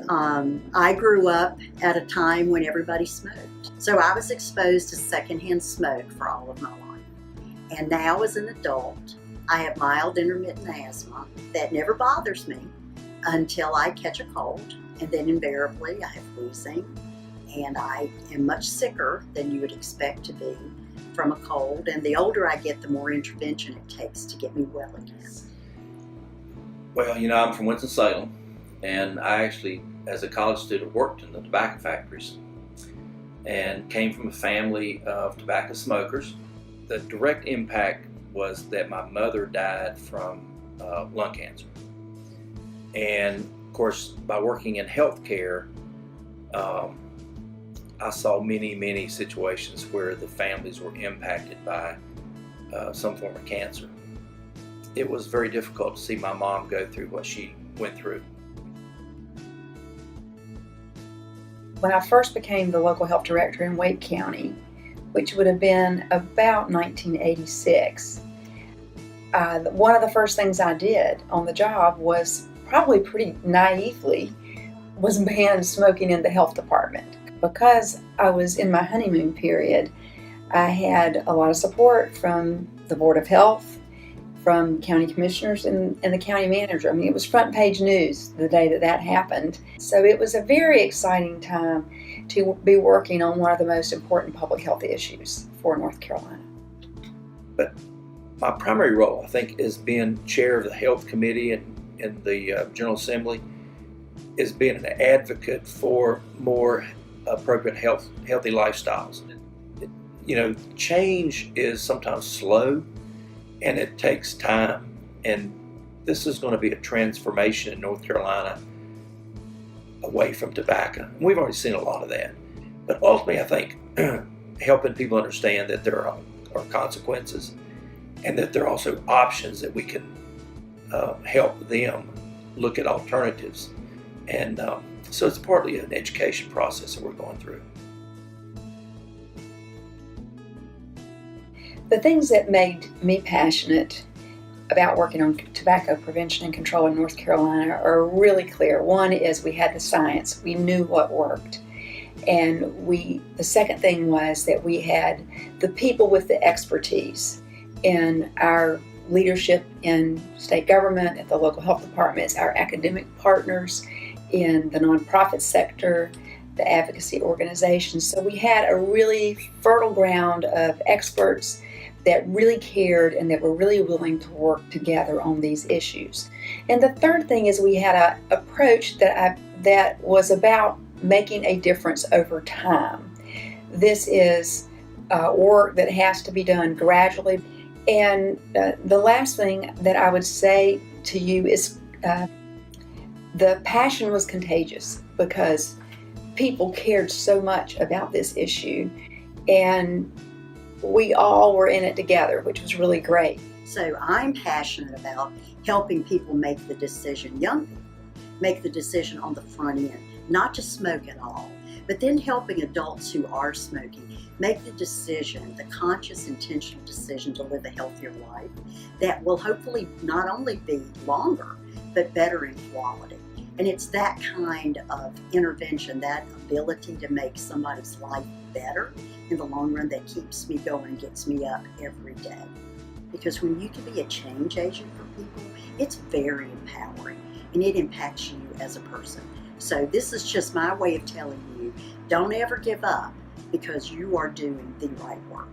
I grew up at a time when everybody smoked. So I was exposed to secondhand smoke for all of my life. And now as an adult, I have mild intermittent asthma that never bothers me until I catch a cold. And then invariably I have wheezing, and I am much sicker than you would expect to be from a cold. And the older I get, the more intervention it takes to get me well again. Well, I'm from Winston-Salem, and I actually, as a college student, worked in the tobacco factories and came from a family of tobacco smokers. The direct impact was that my mother died from lung cancer. And of course, by working in healthcare, I saw many situations where the families were impacted by some form of cancer. It was very difficult to see my mom go through what she went through. When I first became the local health director in Wake County, which would have been about 1986, one of the first things I did on the job was, probably pretty naively, was ban smoking in the health department. Because I was in my honeymoon period, I had a lot of support from the Board of Health, from county commissioners and the county manager. I mean, it was front page news the day that happened. So it was a very exciting time to be working on one of the most important public health issues for North Carolina. But my primary role, I think, is being chair of the health committee and in the General Assembly, is being an advocate for more appropriate healthy lifestyles. Change is sometimes slow, and it takes time, and this is going to be a transformation in North Carolina away from tobacco. We've already seen a lot of that, but ultimately I think helping people understand that there are consequences, and that there are also options that we can help them look at alternatives. And so it's partly an education process that we're going through. The things that made me passionate about working on tobacco prevention and control in North Carolina are really clear. One is we had the science. We knew what worked. And the second thing was that we had the people with the expertise in our leadership in state government, at the local health departments, our academic partners in the nonprofit sector, the advocacy organizations. So we had a really fertile ground of experts that really cared and that were really willing to work together on these issues. And the third thing is we had an approach that was about making a difference over time. This is work that has to be done gradually. And the last thing that I would say to you is the passion was contagious, because people cared so much about this issue, and we all were in it together, which was really great. So I'm passionate about helping people make the decision, young people, make the decision on the front end, not to smoke at all, but then helping adults who are smoking make the decision, the conscious, intentional decision to live a healthier life that will hopefully not only be longer, but better in quality. And it's that kind of intervention, that ability to make somebody's life better in the long run, that keeps me going and gets me up every day. Because when you can be a change agent for people, it's very empowering, and it impacts you as a person. So this is just my way of telling you, don't ever give up, because you are doing the right work.